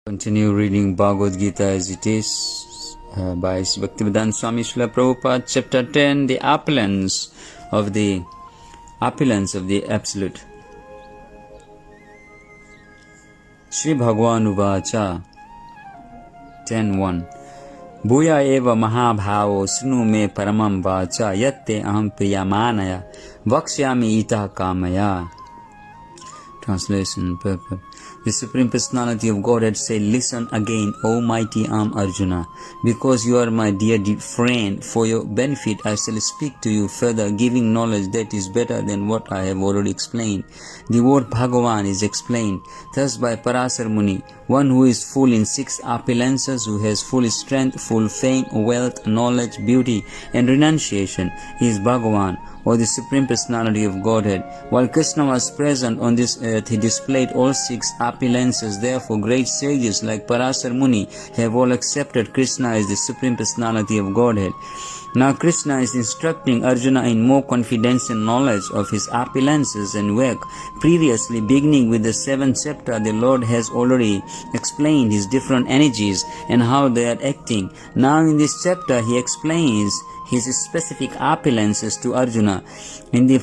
Continue reading Bhagavad Gita as it is by Bhaktivedanta Swami Srila Prabhupada, Chapter 10, the opulence of the Absolute. Shri Bhagavan Uvacha 10.1 Bhuya eva mahabhavo snu me paramam vacha yatte aham priyamanaya vakshyami itah kamaya. Translation purport. The Supreme Personality of Godhead said, "Listen again, O mighty Arjuna, because you are my dear friend. For your benefit, I shall speak to you further, giving knowledge that is better than what I have already explained." The word Bhagavan is explained thus by Parasar Muni, one who is full in 6 opulences, who has full strength, full fame, wealth, knowledge, beauty, and renunciation. He is Bhagavan, or the Supreme Personality of Godhead. While Krishna was present on this earth, he displayed all 6 opulences. Therefore, great sages like Parasar Muni have all accepted Krishna as the Supreme Personality of Godhead. Now Krishna is instructing Arjuna in more confidential knowledge of his opulences and work. Previously, beginning with the 7th chapter, the Lord has already explained his different energies and how they are acting. Now in this chapter, he explains his specific opulences to Arjuna. In the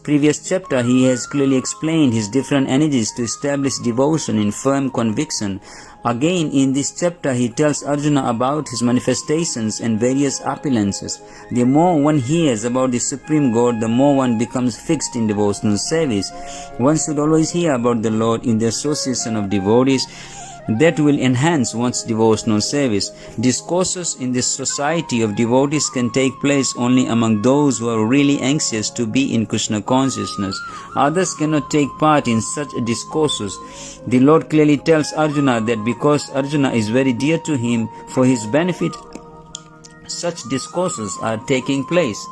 previous chapter, he has clearly explained his different energies to establish devotion in firm conviction. Again, in this chapter, he tells Arjuna about his manifestations and various opulences. The more one hears about the Supreme God, the more one becomes fixed in devotional service. One should always hear about the Lord in the association of devotees. That will enhance one's devotional service. Discourses in the society of devotees can take place only among those who are really anxious to be in Krishna consciousness. Others cannot take part in such discourses. The Lord clearly tells Arjuna that because Arjuna is very dear to him, for his benefit, such discourses are taking place.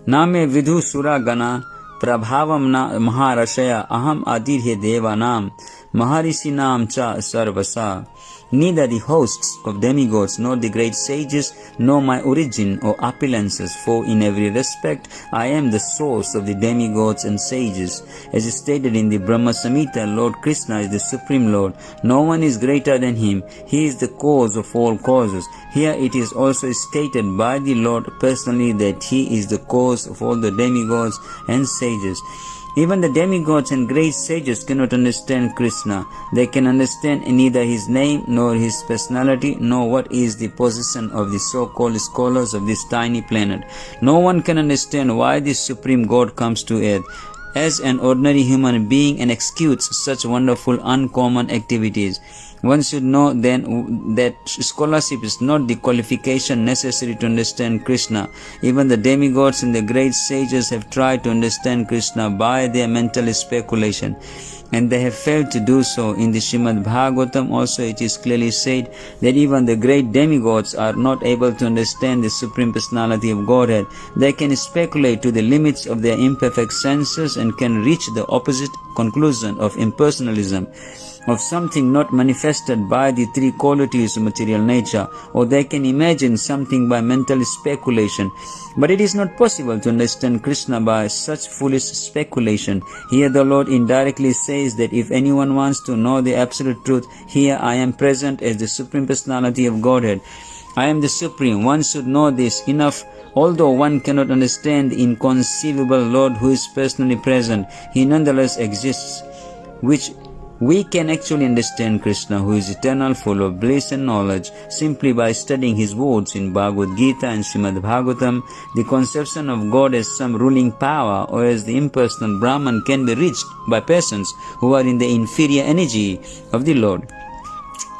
Name vidhu sura gana prabhavam na maharashaya aham adirhe devanam maharisinam cha sarvasa. Neither the hosts of demigods nor the great sages know my origin or opulences, for in every respect I am the source of the demigods and sages. As stated in the Brahma Samhita, Lord Krishna is the Supreme Lord. No one is greater than him. He is the cause of all causes. Here it is also stated by the Lord personally that he is the cause of all the demigods and sages. Even the demigods and great sages cannot understand Krishna. They can understand neither his name nor his personality, nor what is the position of the so-called scholars of this tiny planet. No one can understand why this Supreme God comes to earth as an ordinary human being and executes such wonderful, uncommon activities. One should know then that scholarship is not the qualification necessary to understand Krishna. Even the demigods and the great sages have tried to understand Krishna by their mental speculation, and they have failed to do so. In the Srimad Bhagavatam also it is clearly said that even the great demigods are not able to understand the Supreme Personality of Godhead. They can speculate to the limits of their imperfect senses and can reach the opposite conclusion of impersonalism, of something not manifested by the 3 qualities of material nature, or they can imagine something by mental speculation. But it is not possible to understand Krishna by such foolish speculation. Here the Lord indirectly says that if anyone wants to know the absolute truth, here I am present as the Supreme Personality of Godhead. I am the Supreme. One should know this enough. Although one cannot understand the inconceivable Lord who is personally present, he nonetheless exists, which we can actually understand Krishna, who is eternal, full of bliss and knowledge, simply by studying his words in Bhagavad Gita and Srimad Bhagavatam. The conception of God as some ruling power or as the impersonal Brahman can be reached by persons who are in the inferior energy of the Lord.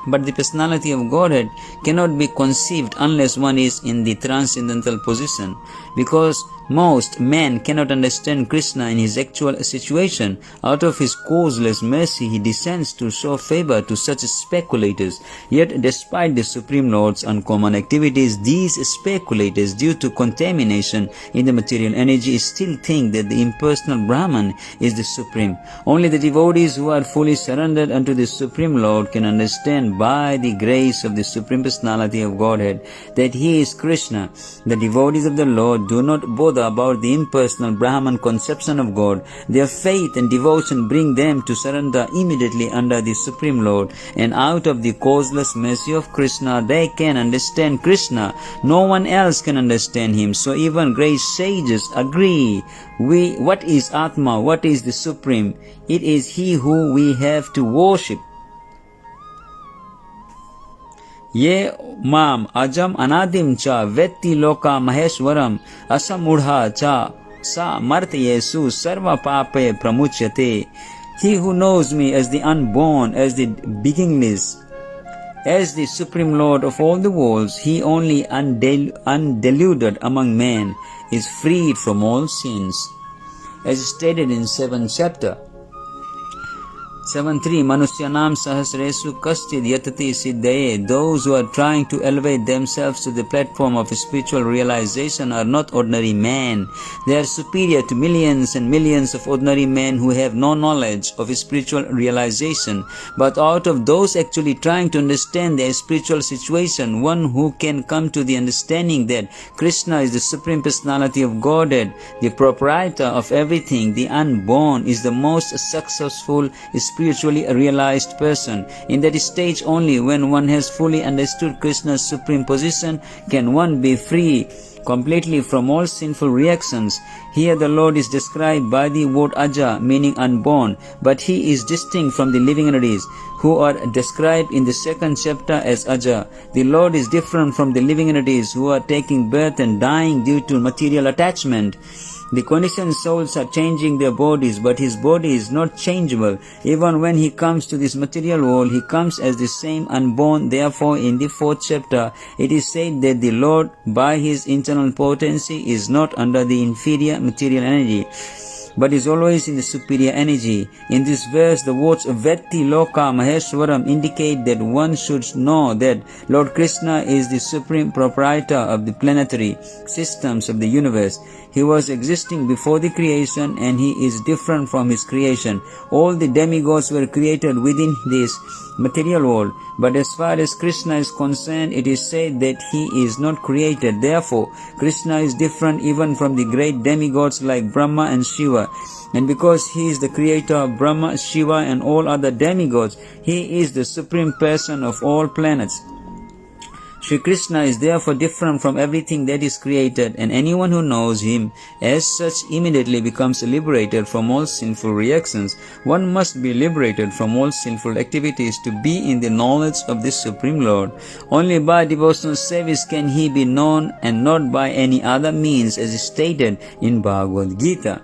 But the personality of Godhead cannot be conceived unless one is in the transcendental position, because most men cannot understand Krishna in his actual situation. Out of his causeless mercy, he descends to show favor to such speculators. Yet, despite the Supreme Lord's uncommon activities, these speculators, due to contamination in the material energy, still think that the impersonal Brahman is the Supreme. Only the devotees who are fully surrendered unto the Supreme Lord can understand by the grace of the Supreme Personality of Godhead that he is Krishna. The devotees of the Lord do not both Yashoda about the impersonal Brahman conception of God, their faith and devotion bring them to surrender immediately under the Supreme Lord, and out of the causeless mercy of Krishna they can understand Krishna. No one else can understand him. So even great sages agree. What is Atma? What is the Supreme? It is he who we have to worship. Ye mam ajam anadim cha vetti loka maheshwaram asamudha cha sa martyesu sarva pape pramuchyate. He who knows me as the unborn, as the beginningless, as the Supreme Lord of all the worlds, he only undeluded among men is freed from all sins. As stated in 7th chapter, 7.3 Manusyanam sahasresu kastid yatati siddhaye. Those who are trying to elevate themselves to the platform of spiritual realization are not ordinary men. They are superior to millions and millions of ordinary men who have no knowledge of spiritual realization. But out of those actually trying to understand their spiritual situation, one who can come to the understanding that Krishna is the Supreme Personality of Godhead, the proprietor of everything, the unborn, is the most successful spiritually realized person. In that stage only, when one has fully understood Krishna's supreme position, can one be free completely from all sinful reactions. Here the Lord is described by the word Aja, meaning unborn, but he is distinct from the living entities, who are described in the 2nd chapter as Aja. The Lord is different from the living entities who are taking birth and dying due to material attachment. The conditioned souls are changing their bodies, but his body is not changeable. Even when he comes to this material world, he comes as the same unborn. Therefore, in the 4th chapter, it is said that the Lord, by his internal potency, is not under the inferior material energy, but is always in the superior energy. In this verse, the words Vetti Loka Maheshwaram indicate that one should know that Lord Krishna is the supreme proprietor of the planetary systems of the universe. He was existing before the creation, and he is different from his creation. All the demigods were created within this material world, but as far as Krishna is concerned, it is said that he is not created. Therefore, Krishna is different even from the great demigods like Brahma and Shiva. And because he is the creator of Brahma, Shiva and all other demigods, he is the supreme person of all planets. Shri Krishna is therefore different from everything that is created, and anyone who knows him as such immediately becomes liberated from all sinful reactions. One must be liberated from all sinful activities to be in the knowledge of the Supreme Lord. Only by devotional service can he be known, and not by any other means, as stated in Bhagavad Gita.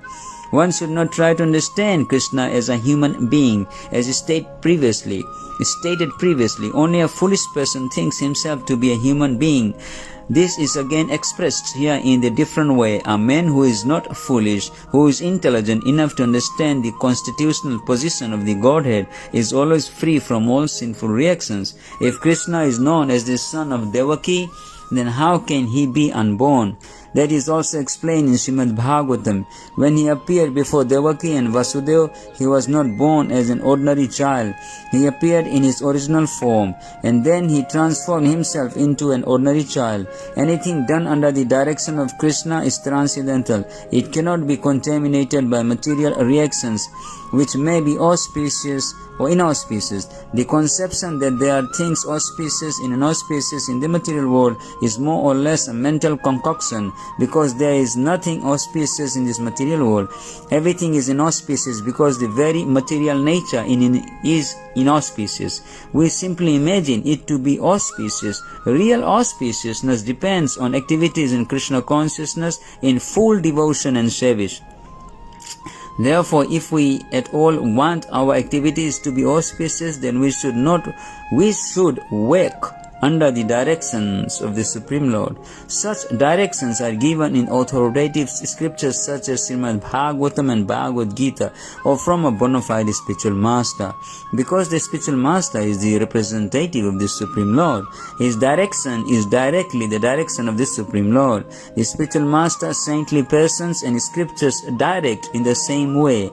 One should not try to understand Krishna as a human being, as stated previously. Only a foolish person thinks himself to be a human being. This is again expressed here in a different way. A man who is not foolish, who is intelligent enough to understand the constitutional position of the Godhead, is always free from all sinful reactions. If Krishna is known as the son of Devaki, then how can he be unborn? That is also explained in Srimad Bhagavatam. When he appeared before Devaki and Vasudeva, he was not born as an ordinary child. He appeared in his original form, and then he transformed himself into an ordinary child. Anything done under the direction of Krishna is transcendental. It cannot be contaminated by material reactions, which may be auspicious or inauspicious. The conception that there are things auspicious and inauspicious in the material world is more or less a mental concoction, because there is nothing auspicious in this material world. Everything is inauspicious because the very material nature is inauspicious. We simply imagine it to be auspicious. Real auspiciousness depends on activities in Krishna consciousness in full devotion and service. Therefore, if we at all want our activities to be auspicious, then we should work under the directions of the Supreme Lord. Such directions are given in authoritative scriptures such as Srimad Bhagavatam and Bhagavad Gita, or from a bona fide spiritual master. Because the spiritual master is the representative of the Supreme Lord, his direction is directly the direction of the Supreme Lord. The spiritual master, saintly persons and scriptures direct in the same way.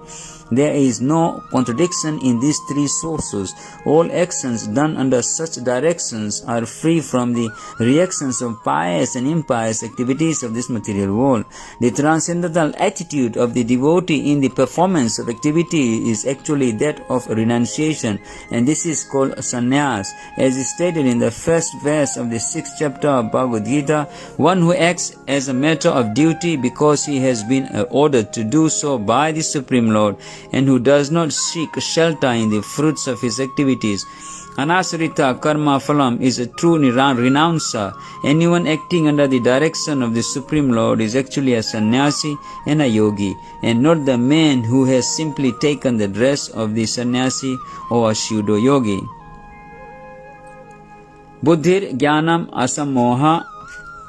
There is no contradiction in these three sources. All actions done under such directions are are free from the reactions of pious and impious activities of this material world. The transcendental attitude of the devotee in the performance of activity is actually that of renunciation, and this is called sannyas. As is stated in the first verse of the 6th chapter of Bhagavad Gita, one who acts as a matter of duty because he has been ordered to do so by the Supreme Lord, and who does not seek shelter in the fruits of his activities. Anasarita karma phalam is a true renouncer. Anyone acting under the direction of the Supreme Lord is actually a sannyasi and a yogi, and not the man who has simply taken the dress of the sannyasi or a pseudo yogi. Buddhir jnanam asamoha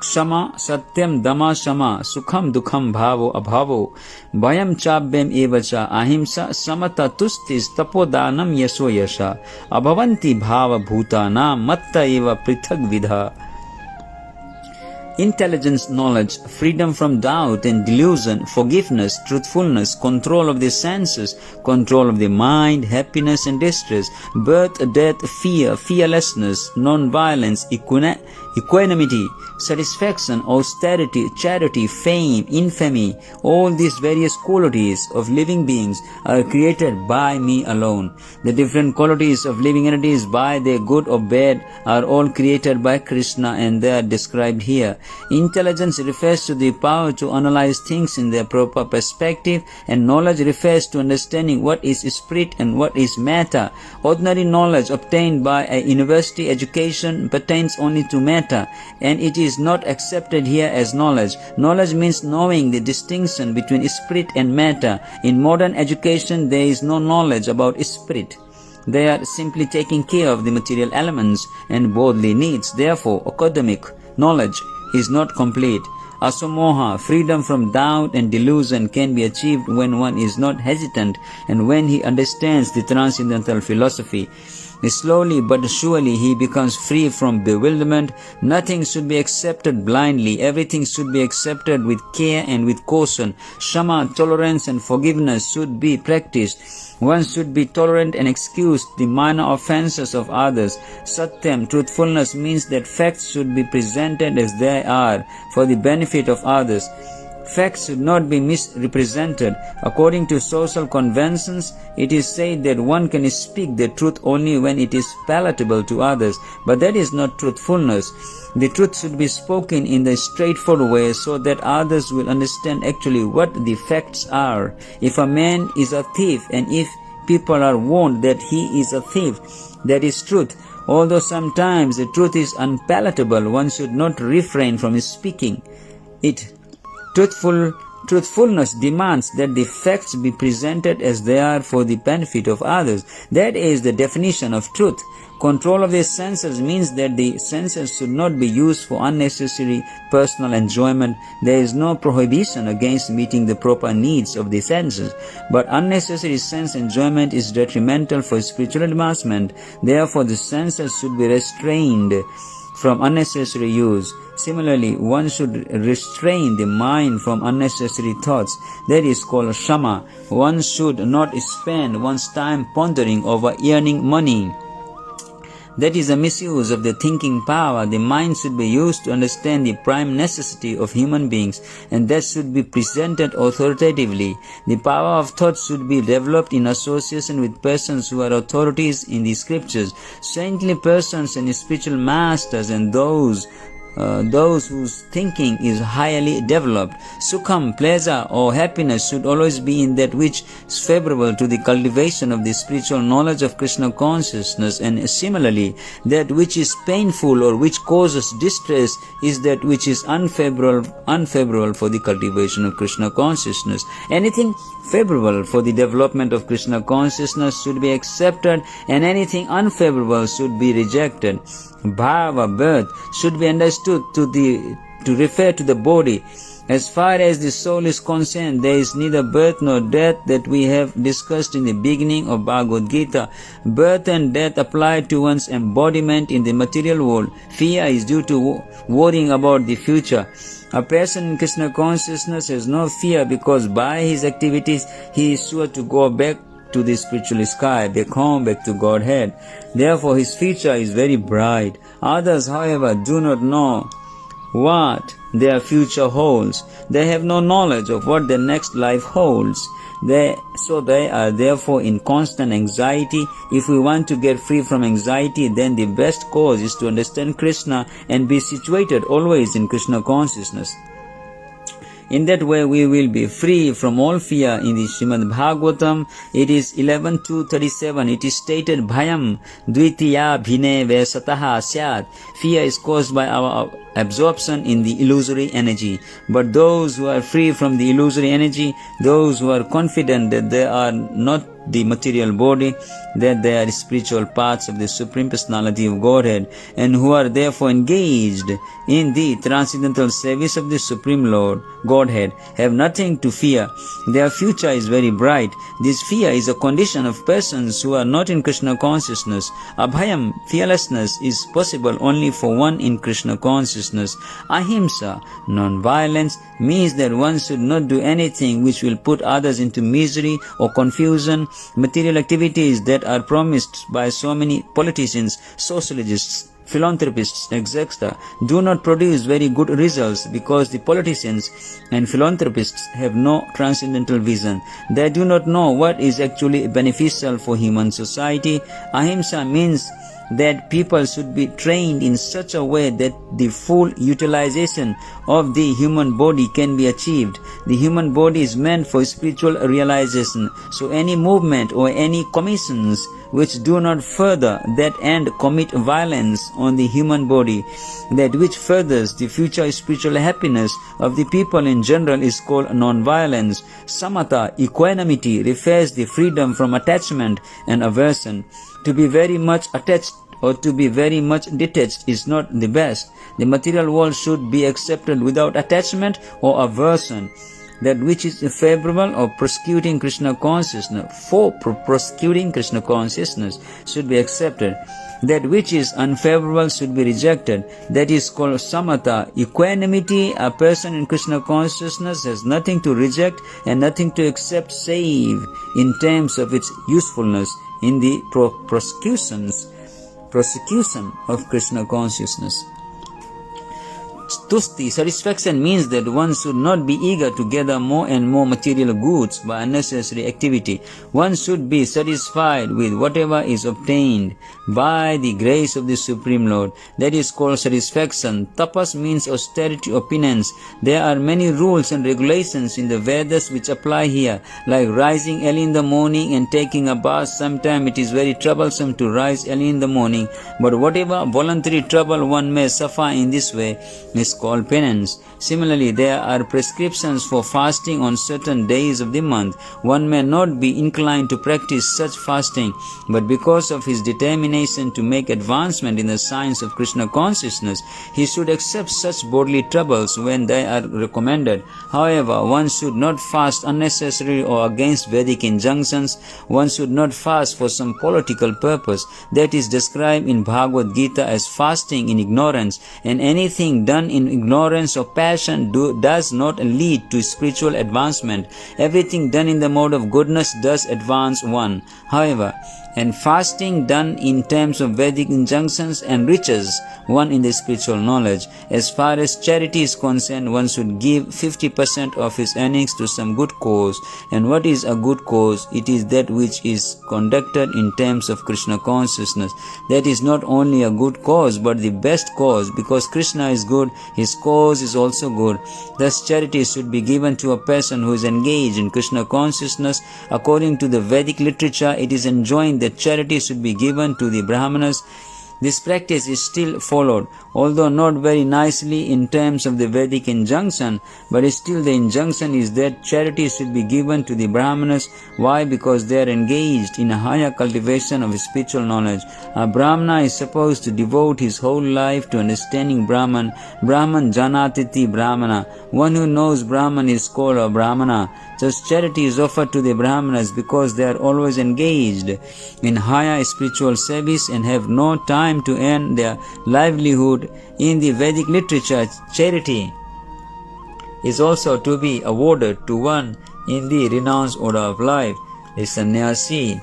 Kshama satyam dama shama sukham dukham bhavo abhavo bhayam chabhyam evacha ahimsa samata tustis tapodanam yaso yasha abhavanti bhava bhutanam matta eva prithak vidha. Intelligence, knowledge, freedom from doubt and delusion, forgiveness, truthfulness, control of the senses, control of the mind, happiness and distress, birth, death, fear, fearlessness, non-violence, equanimity, satisfaction, austerity, charity, fame, infamy, all these various qualities of living beings are created by me alone. The different qualities of living entities, by their good or bad, are all created by Krishna, and they are described here. Intelligence refers to the power to analyze things in their proper perspective, and knowledge refers to understanding what is spirit and what is matter. Ordinary knowledge obtained by a university education pertains only to matter, and it is not accepted here as knowledge. Knowledge means knowing the distinction between spirit and matter. In modern education, there is no knowledge about spirit. They are simply taking care of the material elements and worldly needs. Therefore, academic knowledge is not complete. Asamoha, freedom from doubt and delusion, can be achieved when one is not hesitant and when he understands the transcendental philosophy. Slowly but surely he becomes free from bewilderment. Nothing should be accepted blindly. Everything should be accepted with care and with caution. Shama, tolerance and forgiveness should be practiced. One should be tolerant and excuse the minor offenses of others. Satyam, truthfulness, means that facts should be presented as they are for the benefit of others. Facts should not be misrepresented. According to social conventions, it is said that one can speak the truth only when it is palatable to others, but that is not truthfulness. The truth should be spoken in the straightforward way so that others will understand actually what the facts are. If a man is a thief and if people are warned that he is a thief, that is truth. Although sometimes the truth is unpalatable, one should not refrain from speaking it. Truthfulness demands that the facts be presented as they are for the benefit of others. That is the definition of truth. Control of the senses means that the senses should not be used for unnecessary personal enjoyment. There is no prohibition against meeting the proper needs of the senses, but unnecessary sense enjoyment is detrimental for spiritual advancement. Therefore, the senses should be restrained from unnecessary use. Similarly, one should restrain the mind from unnecessary thoughts. That is called shama. One should not spend one's time pondering over earning money. That is a misuse of the thinking power. The mind should be used to understand the prime necessity of human beings, and that should be presented authoritatively. The power of thought should be developed in association with persons who are authorities in the scriptures, saintly persons and spiritual masters, and those whose thinking is highly developed. Sukham, pleasure or happiness should always be in that which is favorable to the cultivation of the spiritual knowledge of Krishna consciousness, and similarly, that which is painful or which causes distress is that which is unfavorable for the cultivation of Krishna consciousness. Anything favorable for the development of Krishna consciousness should be accepted, and anything unfavorable should be rejected. Bhava, birth, should be understood to refer to the body. As far as the soul is concerned, there is neither birth nor death, that we have discussed in the beginning of Bhagavad Gita. Birth and death apply to one's embodiment in the material world. Fear is due to worrying about the future. A person in Krishna consciousness has no fear because by his activities he is sure to go back to the spiritual sky, back home, back to Godhead. Therefore, his future is very bright. Others, however, do not know what their future holds. They have no knowledge of what their next life holds. They are therefore in constant anxiety. If we want to get free from anxiety, then the best course is to understand Krishna and be situated always in Krishna consciousness. In that way we will be free from all fear. In the Srimad Bhagavatam, it is 11.237, it is stated, Bhayam dvitiya bhine vesataha syat. Fear is caused by our absorption in the illusory energy. But those who are free from the illusory energy, those who are confident that they are not the material body, that they are spiritual parts of the Supreme Personality of Godhead, and who are therefore engaged in the transcendental service of the Supreme Lord, Godhead, have nothing to fear. Their future is very bright. This fear is a condition of persons who are not in Krishna consciousness. Abhayam, fearlessness, is possible only for one in Krishna consciousness. Ahimsa, non-violence, means that one should not do anything which will put others into misery or confusion. Material activities that are promised by so many politicians, sociologists, philanthropists, etc., do not produce very good results because the politicians and philanthropists have no transcendental vision. They do not know what is actually beneficial for human society. Ahimsa means that people should be trained in such a way that the full utilization of the human body can be achieved. The human body is meant for spiritual realization. So any movement or any commissions which do not further that end commit violence on the human body, that which furthers the future spiritual happiness of the people in general, is called non-violence. Samatha, equanimity, refers the freedom from attachment and aversion. To be very much attached or to be very much detached is not the best. The material world should be accepted without attachment or aversion. That which is favorable or prosecuting Krishna consciousness, prosecuting Krishna consciousness, should be accepted. That which is unfavorable should be rejected. That is called samatha, equanimity. A person in Krishna consciousness has nothing to reject and nothing to accept save in terms of its usefulness in the prosecution of Krishna consciousness. Tusti, satisfaction, means that one should not be eager to gather more and more material goods by unnecessary activity. One should be satisfied with whatever is obtained by the grace of the Supreme Lord. That is called satisfaction. Tapas means austerity or penance. There are many rules and regulations in the Vedas which apply here, like rising early in the morning and taking a bath. Sometimes it is very troublesome to rise early in the morning, but whatever voluntary trouble one may suffer in this way is called penance. Similarly, there are prescriptions for fasting on certain days of the month. One may not be inclined to practice such fasting, but because of his determination to make advancement in the science of Krishna consciousness, he should accept such bodily troubles when they are recommended. However, one should not fast unnecessarily or against Vedic injunctions. One should not fast for some political purpose. That is described in Bhagavad Gita as fasting in ignorance, and anything done in ignorance or passion does not lead to spiritual advancement. Everything done in the mode of goodness does advance one. However, and fasting done in terms of Vedic injunctions enriches one in the spiritual knowledge. As far as charity is concerned, one should give 50% of his earnings to some good cause. And what is a good cause? It is that which is conducted in terms of Krishna consciousness. That is not only a good cause, but the best cause. Because Krishna is good, his cause is also good. Thus, charity should be given to a person who is engaged in Krishna consciousness. According to the Vedic literature, it is enjoined that charity should be given to the Brahmanas. This practice is still followed, although not very nicely in terms of the Vedic injunction, but still the injunction is that charity should be given to the Brahmanas. Why? Because they are engaged in a higher cultivation of spiritual knowledge. A Brahmana is supposed to devote his whole life to understanding Brahman. Brahman janatiti Brahmana. One who knows Brahman is called a Brahmana. Thus charity is offered to the Brahmanas because they are always engaged in higher spiritual service and have no time to earn their livelihood. In the Vedic literature, charity is also to be awarded to one in the renounced order of life. a sannyasi.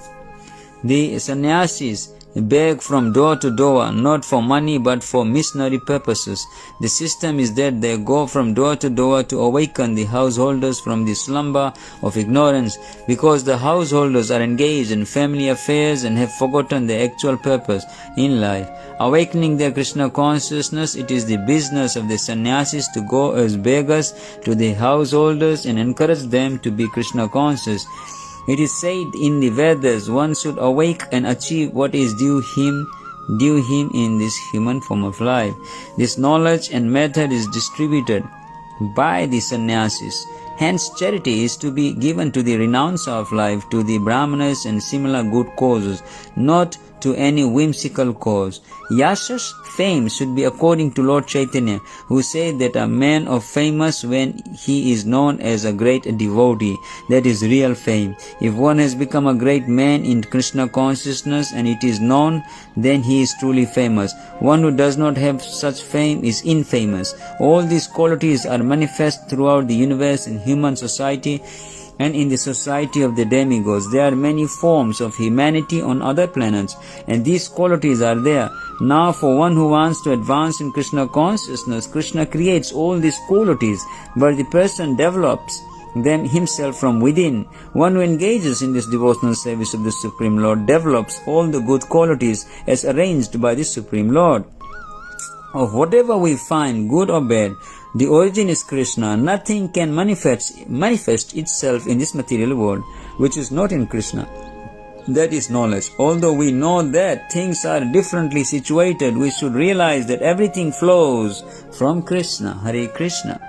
The sannyasis beg from door to door, not for money but for missionary purposes. The system is that they go from door to door to awaken the householders from the slumber of ignorance, because the householders are engaged in family affairs and have forgotten their actual purpose in life. Awakening their Krishna consciousness, it is the business of the sannyasis to go as beggars to the householders and encourage them to be Krishna conscious. It is said in the Vedas, one should awake and achieve what is due him in this human form of life. This knowledge and method is distributed by the sannyasis. Hence, charity is to be given to the renouncer of life, to the brahmanas and similar good causes, not to any whimsical cause. Yasha's fame should be according to Lord Chaitanya, who said that a man of famous when he is known as a great devotee. That is real fame. If one has become a great man in Krishna consciousness and it is known, then he is truly famous. One who does not have such fame is infamous. All these qualities are manifest throughout the universe in human society and in the society of the demigods. There are many forms of humanity on other planets, and these qualities are there. Now, for one who wants to advance in Krishna consciousness, Krishna creates all these qualities, but the person develops them himself from within. One who engages in this devotional service of the Supreme Lord develops all the good qualities as arranged by the Supreme Lord. Of whatever we find, good or bad, the origin is Krishna. Nothing can manifest itself in this material world which is not in Krishna. That is knowledge. Although we know that things are differently situated, we should realize that everything flows from Krishna. Hare Krishna.